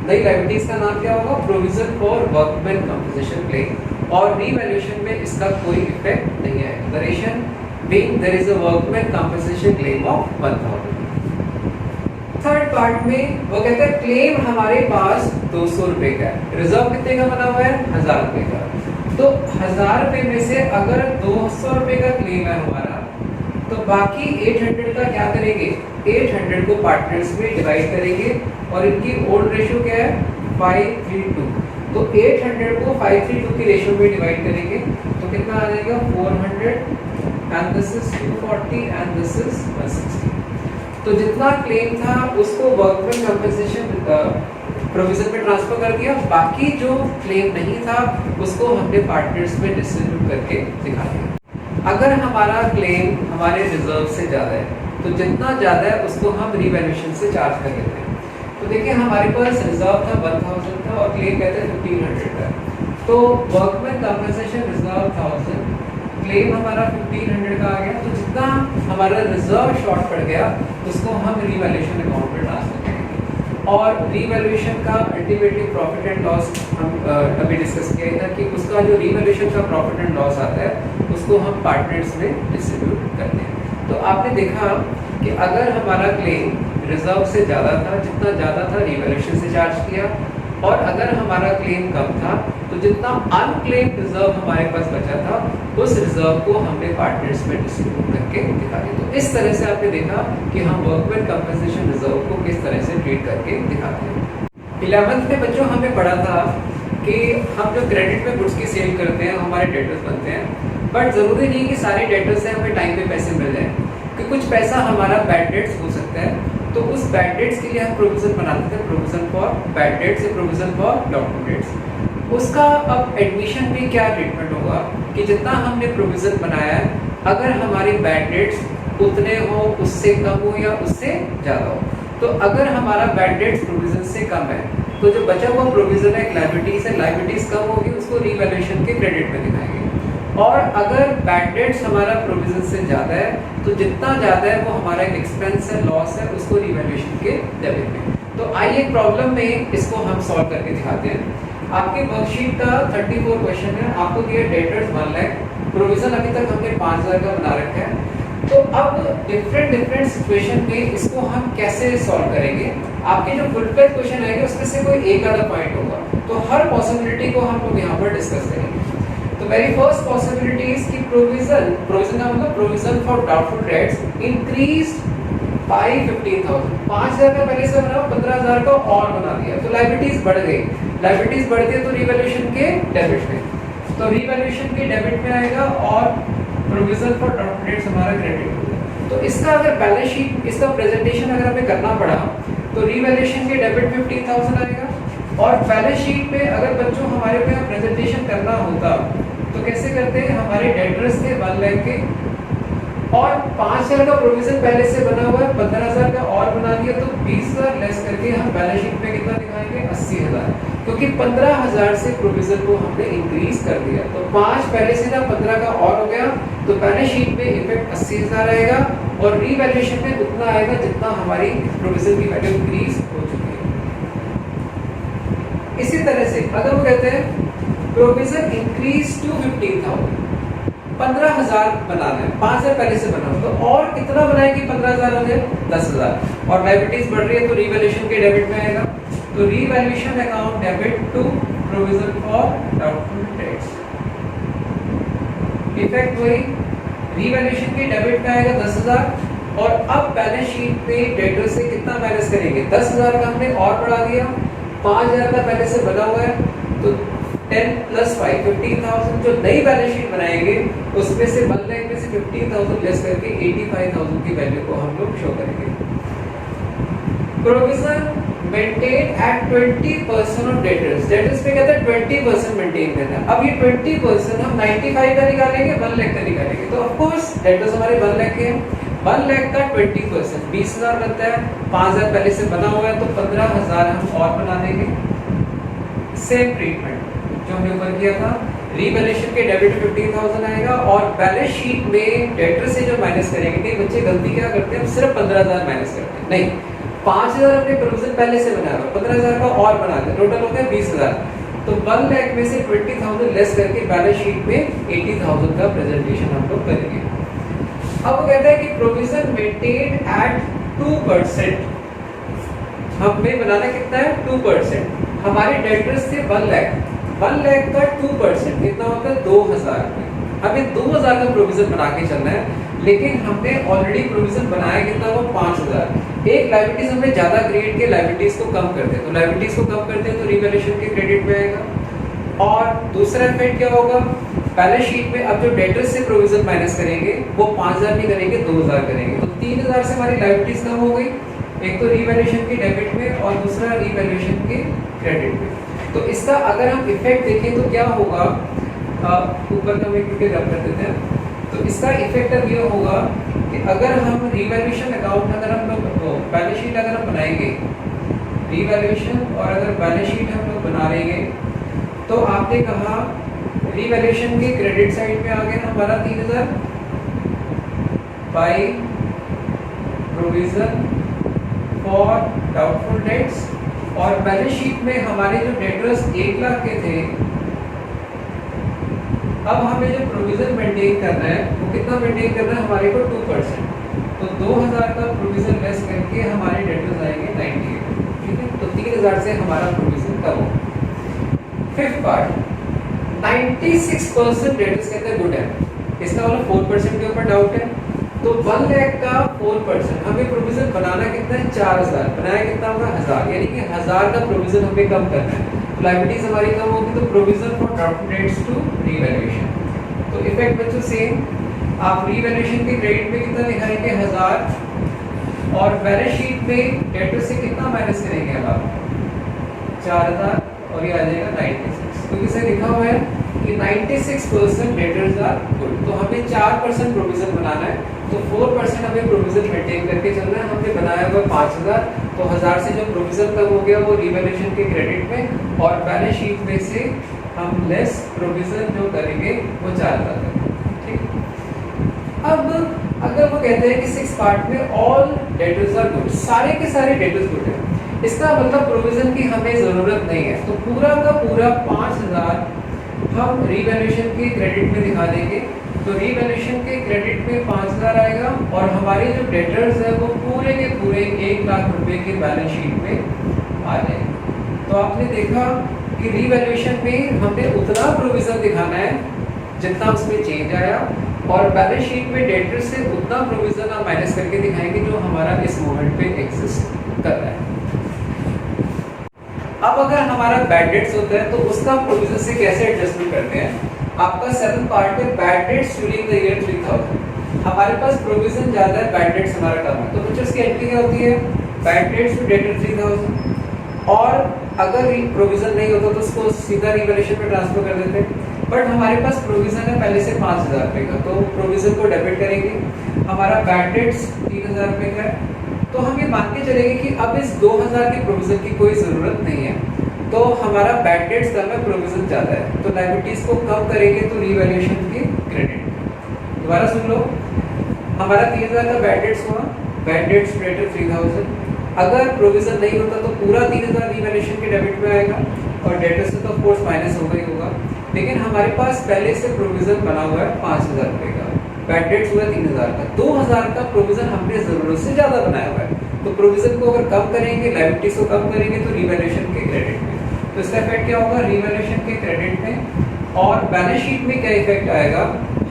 नई लायबिलिटीज का नाम क्या होगा, provision for workman compensation claim, और रीवैल्यूएशन में इसका कोई इफेक्ट नहीं है। Narration being there is a workman compensation claim of 1000। Third part में वो कहता है क्लेम हमारे पास 200 रुपए का है, रिजर्व कितने का बना हुआ है, 1000 रुपए का। तो 1000 रुपए में से अगर 200 रुपए का क्लेम है हमारा, तो बाकी 800 का क्या करेंगे, 800 को पार्टनर्स में डिवाइड करेंगे, और इनकी ओल्ड रेशियो क्या है 5:2। तो 800 को 5:2 की रेशियो में डिवाइड करेंगे तो कितना आ जाएगा 400, and this is 240 and this is 160। तो जितना क्लेम था उसको वर्कमैन कंपनसेशन प्रोविजन में ट्रांसफर कर दिया, बाकी जो क्लेम नहीं था उसको हमने पार्टनर्स में डिस्ट्रीब्यूट करके दिखा दिया। अगर हमारा क्लेम हमारे रिजर्व से ज़्यादा है तो जितना ज़्यादा है उसको हम रीवैल्यूएशन से चार्ज कर लेते हैं। तो देखिए हमारे पास रिजर्व था 1000 था और क्लेम कहते हैं 1500 का, तो वर्कमैन कंपनसेशन रिजर्व 1000, क्लेम हमारा 1500 का आ गया। तो जितना हमारा रिजर्व शॉर्ट पड़ गया उसको हम रीवैल्यूएशन अकाउंट में ट्रांसफर करेंगे, और रीवैल्यूएशन का अल्टीमेटली प्रॉफिट एंड लॉस हम अभी डिस्कस किया था कि उसका जो रीवैल्यूएशन का प्रॉफिट एंड लॉस आता है उसको हम पार्टनर्स में डिस्ट्रीब्यूट करते हैं। तो आपने देखा कि अगर हमारा क्लेम रिजर्व से ज़्यादा था, जितना ज़्यादा था रिवैल्यूएशन से चार्ज किया, और अगर हमारा क्लेम कम था तो जितना अनक्लेम रिजर्व हमारे पास बचा था उस रिजर्व को हमने पार्टनर्स में डिस्ट्रीब्यूट करके दिखा दिया। तो इस तरह से आपने देखा कि हम वर्कमैन कंपनसेशन रिजर्व को किस तरह से ट्रीट करके दिखाते हैं। 11th में बच्चों हमें पढ़ा था कि हम जो क्रेडिट में गुड्स की सेल करते हैं हमारे डेटर्स बनते हैं, बट ज़रूरी नहीं कि सारे डेटर्स से हमें टाइम पे पैसे मिल जाए, कि कुछ पैसा हमारा बैड डेट्स हो सकता है। तो उस बैड डेट्स के लिए हम प्रोविज़न बनाते थे, प्रोविज़न फॉर बैड डेट्स या प्रोविज़न फॉर डाउटफुल डेट्स। उसका अब एडमिशन में क्या ट्रीटमेंट होगा कि जितना हमने प्रोविज़न बनाया है, अगर हमारी बैड डेट्स उतने हो, उससे कम हो या उससे ज़्यादा हो, तो अगर हमारा बैड डेट्स प्रोविज़न से कम है तो जो बचा हुआ प्रोविज़न है लायबिलिटीज़ है, लायबिलिटीज़ कम होगी, उसको रीवैल्यूएशन के क्रेडिट में दिखाएंगे। और अगर बैड डेट्स हमारा प्रोविज़न से ज़्यादा है तो जितना ज़्यादा है वो हमारा एक एक्सपेंस है, लॉस है, उसको रीवैल्यूएशन के डेबिट में। तो आइए प्रॉब्लम में इसको हम सॉल्व करके दिखाते हैं। आपके वर्कशीट का 34 क्वेश्चन है, आपको दिया डेटर्स 1 लाख, प्रोविज़न अभी तक हमने 5000 का बना रखा है। तो अब डिफरेंट सिचुएशन में इसको हम कैसे सॉल्व करेंगे। आपके जो फुल फ्लेज क्वेश्चन आएंगे उसमें से कोई एक आधा पॉइंट होगा, तो हर पॉसिबिलिटी को हम लोग यहाँ पर डिस्कस करेंगे। तो वेरी फर्स्ट पॉसिबिलिटी इज कि प्रोविजन का मतलब provision for doubtful dates increased by 15,000। 5,000 का पहले से बना 15,000 का और बना दिया, तो लायबिलिटीज बढ़ गई। लायबिलिटीज बढ़ गई तो रिवैल्यूएशन के डेबिट में, तो रिवैल्यूएशन के डेबिट में आएगा और प्रोविजन फॉर डाउटफुल डेट्स हमारा क्रेडिट होगा। तो इसका अगर बैलेंस शीट, इसका प्रेजेंटेशन अगर हमें करना पड़ा तो रिवैल्यूएशन के डेबिट 15,000 आएगा, और बैलेंस शीट में अगर बच्चों हमारे पे प्रेजेंटेशन करना होता तो कैसे करते हैं। हमारे डेटर्स थे 1 लाख के और 5,000 का प्रोविजन पहले से बना हुआ है, 15,000 का और बना दिया, तो 20,000 लेस करके हम बैलेंस शीट में कितना दिखाएंगे 80,000, क्योंकि 15,000 से प्रोविजन को हमने इंक्रीज कर दिया। तो 5 पहले से था, 15 का और हो गया, तो बैलेंस शीट में इफेक्ट 80,000 आएगा और रीवैल्यूएशन में उतना आएगा जितना हमारी प्रोविजन की वैल्यू इंक्रीज हो चुकी है। इसी तरह से अगर वो कहते हैं प्रोविजन इंक्रीज टू 15,000, 15,000 बनाना है, 5,000 पहले से बना, तो और कितना बनाएंगे 15,000 हो जाए 10,000, और लायबिलिटीज बढ़ रही है तो रिवैल्यूएशन के डेबिट में आएगा। तो revaluation account debit to provision for doubtful debts, effect वही, रिवैल्यूएशन के डेबिट में आएगा 10,000, और अब बैलेंस शीट पे डेटर से कितना माइनस करेंगे 10,000 का हमने और बढ़ा दिया, 5,000 का पहले से बना हुआ है, तो 10 + 5 15,000 जो नई बैलेंस शीट बनाएंगे उसमें से 1 लाख में से 15,000 लेस करके 85,000 की वैल्यू को हम लोग शो करेंगे। Provision maintain at 20% of debtors पे कहते हैं 20% मेंटेन करना है। अब ये 20% हम 95 का निकालेंगे, 1 लाख का निकालेंगे, तो ऑफ कोर्स डेटर्स हमारे 1 लाख के हैं, 1 लाख का 20% 20,000 बनता है, 5,000 पहले से बना हुआ है तो 15,000 हम और बना देंगे। सेम ट्रीटमेंट जो हमने ऊपर किया था, रिवैल्यूएशन के डेबिट 15,000 आएगा और बैलेंस शीट में डेटर से जो माइनस करेंगे, नहीं बच्चे गलती क्या करते हैं, सिर्फ 15,000 माइनस करते हैं, नहीं 5,000 अपने प्रोविजन पहले से बनाया हुआ, 15,000 का और बनाते हैं, टोटल होता है 20,000, तो 1 लाख में से 20,000 लेस करके बैलेंस शीट में 80,000 का प्रेजेंटेशन हम लोग करेंगे। अब वो कहता है कि प्रोविजन मेंटेन एट 2%, हमें बनाना कितना है 2%, हमारे डेटर्स थे 1 लाख, 1 लाख का 2% कितना होता है 2,000 रुपये। हमें 2,000 का प्रोविजन बना के चलना है, लेकिन हमने ऑलरेडी प्रोविजन बनाया कितना वो 5,000। एक लायबिलिटीज हमने ज्यादा क्रिएट किया, लायबिलिटीज को कम करते हैं, तो लायबिलिटीज को कम करते हैं तो रिवैल्यूएशन के क्रेडिट में आएगा। और दूसरा इफेक्ट क्या होगा, बैलेंस शीट में अब जो डेटर्स से प्रोविजन माइनस करेंगे वो 5,000 नहीं करेंगे 2,000 करेंगे, तो 3,000 से हमारी लायबिलिटीज कम हो गई, एक तो रिवैल्यूएशन के डेबिट में और दूसरा रिवैल्यूएशन के क्रेडिट में। तो इसका अगर हम इफेक्ट देखें तो क्या होगा, ऊपर का हम क्योंकि रब कर देते हैं, तो इसका इफेक्ट अब ये होगा कि अगर हम रिवैल्यूएशन अकाउंट अगर हम लोग बैलेंस शीट अगर हम बनाएंगे, रिवैल्यूएशन और अगर बैलेंस शीट हम लोग बना लेंगे, तो आपने कहा रिवैल्यूएशन के क्रेडिट साइड में आ गया हमारा 3,000 by provision for doubtful dates, और बैलेंस शीट में हमारे जो डेटर्स 1 लाख के थे अब हमें जो प्रोविजन मेंटेन करना है वो कितना मेंटेन करना है हमारे को 2%। तो 2000 का प्रोविजन लेस करके हमारे डेटर्स आएंगे 98। ठीक है, तो 3000 से हमारा प्रोविजन कम हो। फिफ्थ पार्ट, 96% डेटर्स कहते हैं गुड है, इसका मतलब 4% के ऊपर डाउट है। तो 1 लाख का 4% हमें प्रोविजन बनाना कितना है 4000, बनाया कितना होगा 1000, यानी कि 1000 का प्रोविजन हमें कम करना है। तो लायबिलिटीज हमारी कम होगी, तो provision for draft debts to revaluation. तो इफेक्ट बच्चों सेम, आप रीवैल्यूएशन के क्रेडिट में कितना दिखाएंगे 1000 और बैलेंस शीट में डेटर से कितना माइनस करेंगे अब आप 4000 और ये आ जाएगा 96। तो किसे लिखा हुआ है कि 96% डेटर्स आर गुड। तो हमें 4% प्रोविजन बनाना है, तो 4% हमें प्रोविजन मेंटेन करके चलना है। हमने बनाया हुआ 5000, तो 1000 से जो प्रोविजन कम हो गया वो रीवैल्यूएशन के क्रेडिट में और बैलेंस शीट में से हम लेस प्रोविजन जो करेंगे वो 4000 करेंगे। अब अगर वो कहते हैं कि 6 पार्ट में ऑल डेटर्स आर गुड, सारे के सारे डेटर्स गुड है, इसका मतलब प्रोविजन की हमें जरूरत नहीं है। तो पूरा का पूरा 5000 हम रीवैल्यूएशन के क्रेडिट में दिखा देंगे। तो रीवैल्यूएशन के क्रेडिट में 5000 आएगा और हमारे जो डेटर्स है वो पूरे के पूरे 1 लाख रुपए के बैलेंस शीट में आ जाएंगे। तो आपने देखा कि रीवैल्यूएशन में हमने उतना प्रोविजन दिखाना है जितना उसमें चेंज आया और बैलेंस शीट में डेटर से उतना प्रोविजन आप माइनस करके दिखाएंगे जो हमारा इस मोमेंट पे एग्जिस्ट कर रहा है। अब अगर हमारा बैड डेट्स होता है तो उसका प्रोविजन से कैसे एडजस्टमेंट करते हैं। आपका 7th पार्ट है bad debts during the year 3000। हमारे पास प्रोविजन ज्यादा है, बैड डेट्स हमारा कम है, तो कुछ उसकी एंट्री क्या होती है बैड डेट्स टू डेटर 3000 और अगर प्रोविजन नहीं होता तो उसको सीधा रीवैल्यूएशन में ट्रांसफर कर देते हैं। बट हमारे पास प्रोविजन है पहले से 5000 रुपये का, तो प्रोविजन को डेबिट करेंगे। हमारा बैड डेट्स 3000 रुपये का है, तो हम ये मान के चलेंगे कि अब इस 2000 के प्रोविजन की कोई ज़रूरत नहीं है, तो हमारा बैड डेट्स कम है, प्रोविजन ज़्यादा है, तो लायबिलिटीज़ को कम करेंगे तो रीवैल्यूएशन के क्रेडिट। दोबारा सुन लो, हमारा 3000 का बैड डेट्स हुआ, बैड डेट्स डेटर 3000। अगर प्रोविजन नहीं होता तो पूरा 3000 रीवैल्यूएशन के डेबिट में आएगा और डेटर से तो ऑफ कोर्स माइनस होगा ही होगा। लेकिन हमारे पास पहले से प्रोविजन बना हुआ है 5000 रुपये का, बैड डेट्स हुआ 3000 का, 2000 का प्रोविजन हमने जरूरत से ज्यादा बनाया हुआ है। तो प्रोविजन को अगर कम करेंगे, लायबिलिटीज को कम करेंगे तो रीवैल्यूएशन के क्रेडिट में, तो इसका इफेक्ट क्या होगा रीवैल्यूएशन के क्रेडिट में। और बैलेंस शीट में क्या इफेक्ट आएगा,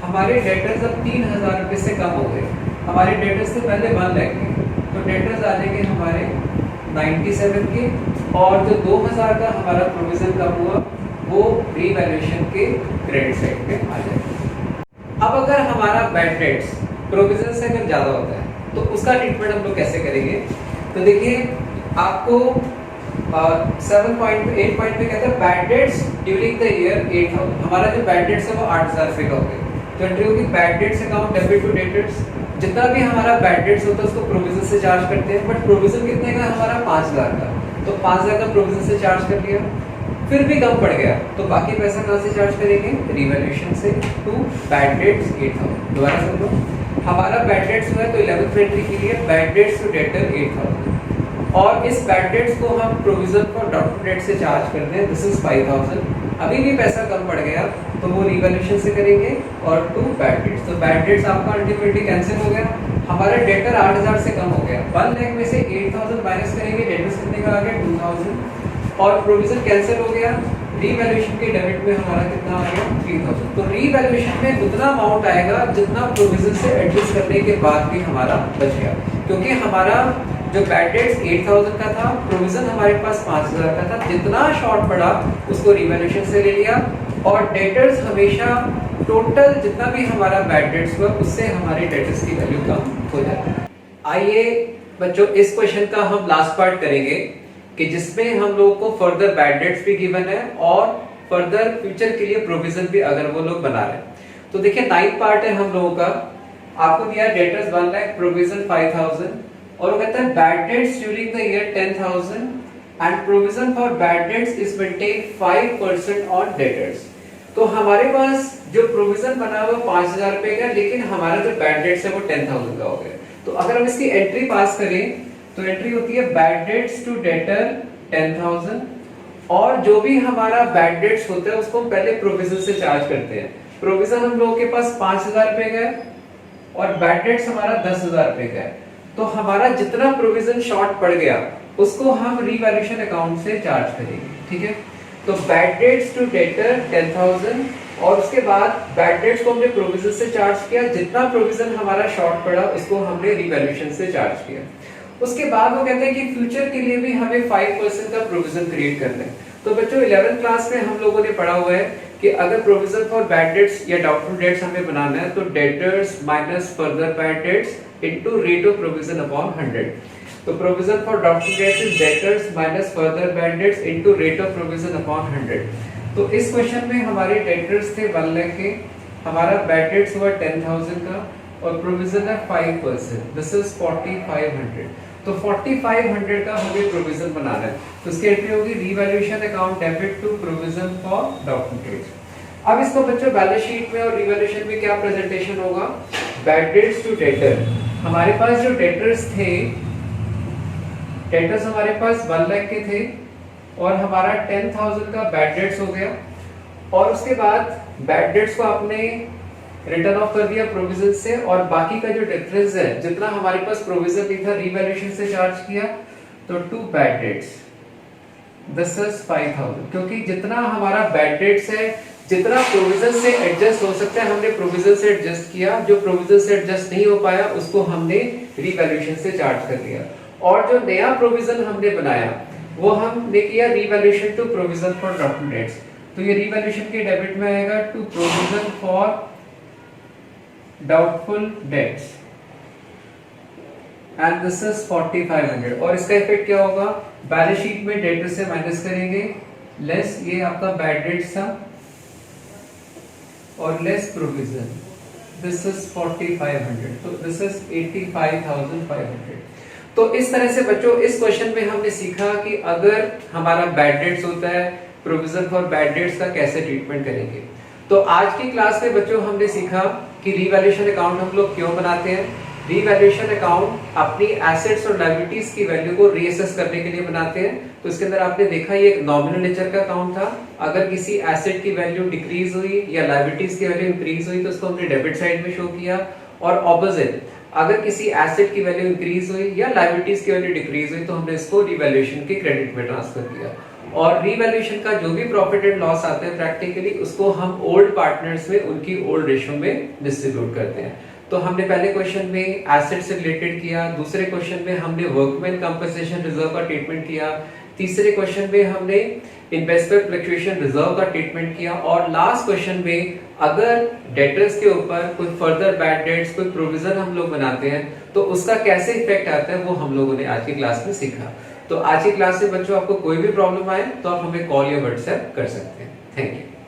हमारे डेटर्स अब 3000 रुपये से कम हो गए। हमारे डेटर्स से पहले 1 लाख के, तो डेटर्स आ जाएंगे हमारे 97 के और जो 2000 का हमारा प्रोविजन कम हुआ वो रीवैल्यूएशन के क्रेडिट साइड पे आ जाएगा। अब अगर हमारा बैड डेट्स प्रोविजन से अगर ज़्यादा होता है तो उसका ट्रीटमेंट हम लोग कैसे करेंगे। तो देखिए आपको 7 पॉइंट 8 पॉइंट पे कहता है bad debts during the year 8000। हमारा जो बैड डेट्स है वो 8000 रुपये का हो गया, तो एंट्री होगी bad debts account debit to debtors. जितना भी हमारा बैड डेट्स होता है उसको प्रोविजन से चार्ज करते हैं, बट प्रोविजन कितने का हमारा 5000 का, तो 5000 का प्रोविजन से चार्ज कर लिया, फिर भी कम पड़ गया तो बाकी पैसा कहाँ से चार्ज करेंगे रीवैल्यूएशन से टू बैड डेट्स 8000। दोबारा सुन लो, हमारा बैड डेट्स हुआ है तो 11th एंट्री के लिए बैड डेट्स टू डेटर 8000 और इस बैड डेट्स को हम प्रोविजन फॉर डॉक्टर डेट से चार्ज करते हैं, दिस इज 5000। अभी भी पैसा कम पड़ गया तो वो रीवैल्यूएशन से करेंगे और टू बैड डेट्स, तो बैड डेट्स आपका अल्टीमेटली कैंसिल हो गया। हमारा डेटर 8000 से कम हो गया, 1 लाख में से 8000 माइनस करेंगे, डेटर्स कितने का आ गया 2000 और प्रोविजन कैंसिल हो गया। रीवैल्यूएशन के डेबिट में हमारा कितना आ गया 3000। तो रीवैल्यूएशन में उतना अमाउंट आएगा जितना प्रोविजन से एडजस्ट करने के बाद भी हमारा बच गया, क्योंकि हमारा जो बैड डेट्स 8000 का था, प्रोविजन हमारे पास 5000 का था, जितना शॉर्ट पड़ा उसको रीवैल्यूएशन से ले लिया और डेटर्स हमेशा टोटल जितना भी हमारा बैड डेट्स हुआ उससे हमारे डेटर्स की वैल्यू कम हो जाती है। आइए बच्चों इस क्वेश्चन का हम लास्ट पार्ट करेंगे कि जिसमें हम लोगों को फर्दर बैड डेट्स भी गिवन है और फर्दर फ्यूचर के लिए प्रोविजन भी अगर वो लोग बना रहे हैं। तो देखिए 9th पार्ट है हम लोगों का, आपको दिया डेटर्स 1 लाख, प्रोविजन 5000 और वो कहता है bad debts during the year 10000 and provision for bad debts is maintain 5% on debtors. तो हमारे पास जो प्रोविजन बना हुआ 5000 रुपए का, लेकिन हमारा जो बैड डेट्स है वो 10000 का हो गया। तो अगर हम इसकी एंट्री पास करें तो एंट्री होती है बैड डेट्स टू डेटर 10000 और जो भी हमारा बैड डेट्स होता है उसको हम पहले प्रोविजन से चार्ज करते हैं। प्रोविजन हम लोगों के पास 5,000 रुपए का है और बैड डेट्स हमारा 10,000 रुपए का है। तो हमारा जितना प्रोविजन शॉर्ट पड़ गया उसको हम रीवैल्यूएशन अकाउंट से चार्ज करेंगे, ठीक है। तो बैड डेट्स टू डेटर 10,000 और उसके बाद बैड डेट्स को हमने प्रोविजन से चार्ज किया, जितना प्रोविजन हमारा शॉर्ट पड़ा उसको हमने रीवैल्यूएशन से चार्ज किया। उसके बाद वो कहते हैं कि फ्यूचर के लिए भी हमें 5% का प्रोविजन क्रिएट करना है। तो बच्चों 11th क्लास में हम लोगों ने पढ़ा हुआ है कि अगर प्रोविजन फॉर बैड डेट्स या डाउटफुल डेट्स हमें बनाना है तो debtors minus further bad debts into rate of provision upon 100। तो provision for doubtful dates is debtors minus further bad debts into rate of provision upon 100। तो इस question में हमारे debtors थे 1 लाख के, हमारा बैड डेट्स हुआ 10,000 का और प्रोविजन है 5%, दिस इज 4,500। तो 4,500 का हमें प्रोविजन बनाना है। तो इसकी एंट्री होगी revaluation account debit to provision for doubtful debts. अब इसको बच्चों बैलेंस शीट में और रीवैल्यूएशन में क्या प्रेजेंटेशन होगा, बैड डेट्स टू डेटर। हमारे पास जो डेटर्स थे, डेटर्स हमारे पास 1 लाख के थे और हमारा 10,000 का बैड डेट्स हो गया और उसके बाद बैड डेट्स को आपने रिटर्न ऑफ कर दिया प्रोविजन से और बाकी का जो डिफरेंस है जितना हमारे पास प्रोविजन नहीं था रीवैल्यूएशन से चार्ज किया। तो to bad debts this is 5,000, क्योंकि जितना हमारा बैड डेट्स है जितना प्रोविजन से एडजस्ट हो सकता है हमने प्रोविजन से एडजस्ट किया, जो प्रोविजन से एडजस्ट नहीं हो पाया उसको हमने रीवैल्यूएशन से चार्ज कर दिया और जो नया प्रोविजन हमने बनाया वो हमने किया revaluation to provision for doubtful debts. तो ये रीवैल्यूएशन के डेबिट में आएगा to provision for doubtful debts and this is 4,500 और इसका इफेक्ट क्या होगा, बैलेंस शीट में डेटर से माइनस करेंगे, लेस ये आपका बैड डेट्स था और लेस प्रोविजन, दिस इज 4,500, तो दिस इज 85,500। तो इस तरह से बच्चों इस क्वेश्चन में हमने सीखा कि अगर हमारा बैड डेट्स होता है प्रोविजन फॉर बैड डेट्स का कैसे ट्रीटमेंट करेंगे। तो आज की क्लास में बच्चों हमने सीखा कि रीवैल्यूएशन अकाउंट हम लोग क्यों बनाते हैं। रीवैल्यूएशन अकाउंट अपनी एसेट्स और लायबिलिटीज की वैल्यू को रीअसेस करने के लिए बनाते हैं। तो इसके अंदर आपने देखा ये एक नॉमिनल नेचर का अकाउंट था, अगर किसी एसेट की वैल्यू डिक्रीज हुई या लायबिलिटीज की वैल्यू इंक्रीज हुई तो उसको हमने डेबिट साइड में शो किया और ऑपोजिट अगर किसी एसेट की वैल्यू इंक्रीज हुई या लायबिलिटीज की वैल्यू डिक्रीज हुई तो हमने इसको रीवैल्यूएशन के क्रेडिट में ट्रांसफर किया। और रीवैल्यूएशन का जो भी प्रॉफिट एंड लॉस आते हैं प्रैक्टिकली उसको हम ओल्ड पार्टनर्स में उनकी ओल्ड रेशियो में डिस्ट्रीब्यूट करते हैं। तो हमने पहले क्वेश्चन में एसेट से रिलेटेड किया, दूसरे क्वेश्चन में हमने वर्कमैन कंपनसेशन रिजर्व का ट्रीटमेंट किया, तीसरे क्वेश्चन में हमने इन्वेस्टमेंट फ्लक्चुएशन रिजर्व का ट्रीटमेंट किया और लास्ट क्वेश्चन में अगर डेटर्स के ऊपर कोई फर्दर बैड डेट्स कोई प्रोविजन हम लोग बनाते हैं तो उसका कैसे इफेक्ट आता है वो हम लोगों ने आज की क्लास में सीखा। तो आज की क्लास में बच्चों आपको कोई भी प्रॉब्लम आए तो आप हमें कॉल या व्हाट्सएप कर सकते हैं। Thank you.